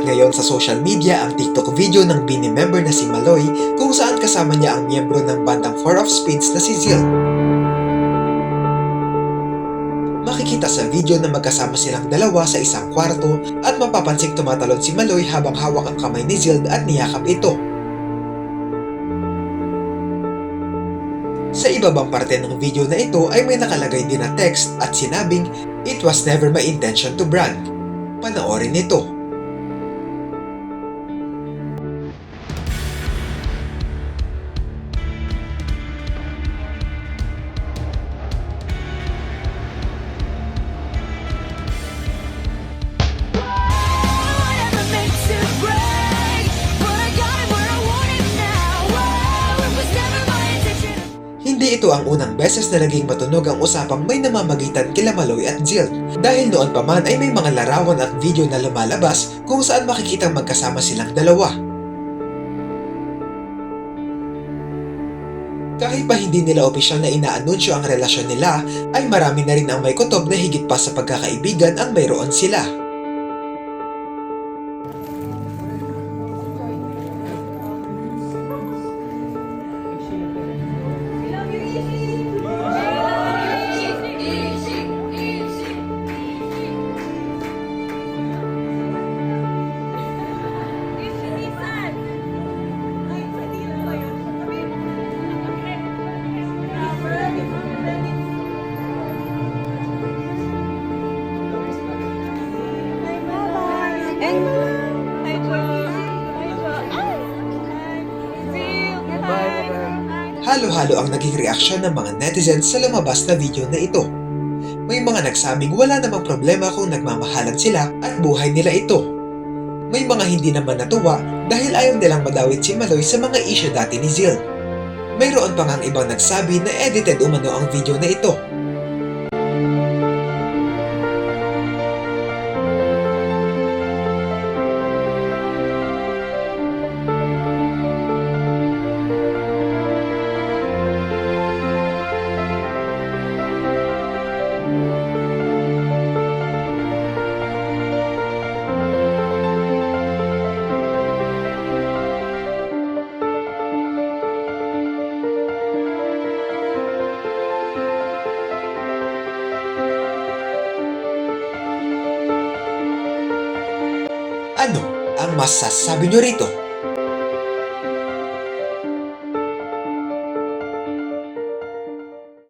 ngayon sa social media ang TikTok video ng BINI member na si Maloy kung saan kasama niya ang miyembro ng bandang Four of Spades na si Zill. Makikita sa video na magkasama silang dalawa sa isang kwarto at mapapansing tumatalon si Maloy habang hawak ang kamay ni Zill at niyakap ito. Sa ibabang parte ng video na ito ay may nakalagay din na text at sinabing, "It was never my intention to brag." Panoorin ito. Hindi ito ang unang beses na naging matunog ang usapang may namamagitan kila Maloy at Zill. Dahil noon pa man ay may mga larawan at video na lumalabas kung saan makikitang magkasama silang dalawa. Kahit pa hindi nila opisyal na inaanunsyo ang relasyon nila, ay marami na rin ang may kutob na higit pa sa pagkakaibigan ang mayroon sila. Halo-halo ang naging reaksyon ng mga netizens sa lumabas na video na ito. May mga nagsabing wala namang problema kung nagmamahalan sila at buhay nila ito. May mga hindi naman natuwa dahil ayaw nilang madawit si Maloy sa mga issue dati ni Zill. Mayroon pa ngang ibang nagsabi na edited umano ang video na ito. Ano ang masasabi nyo rito?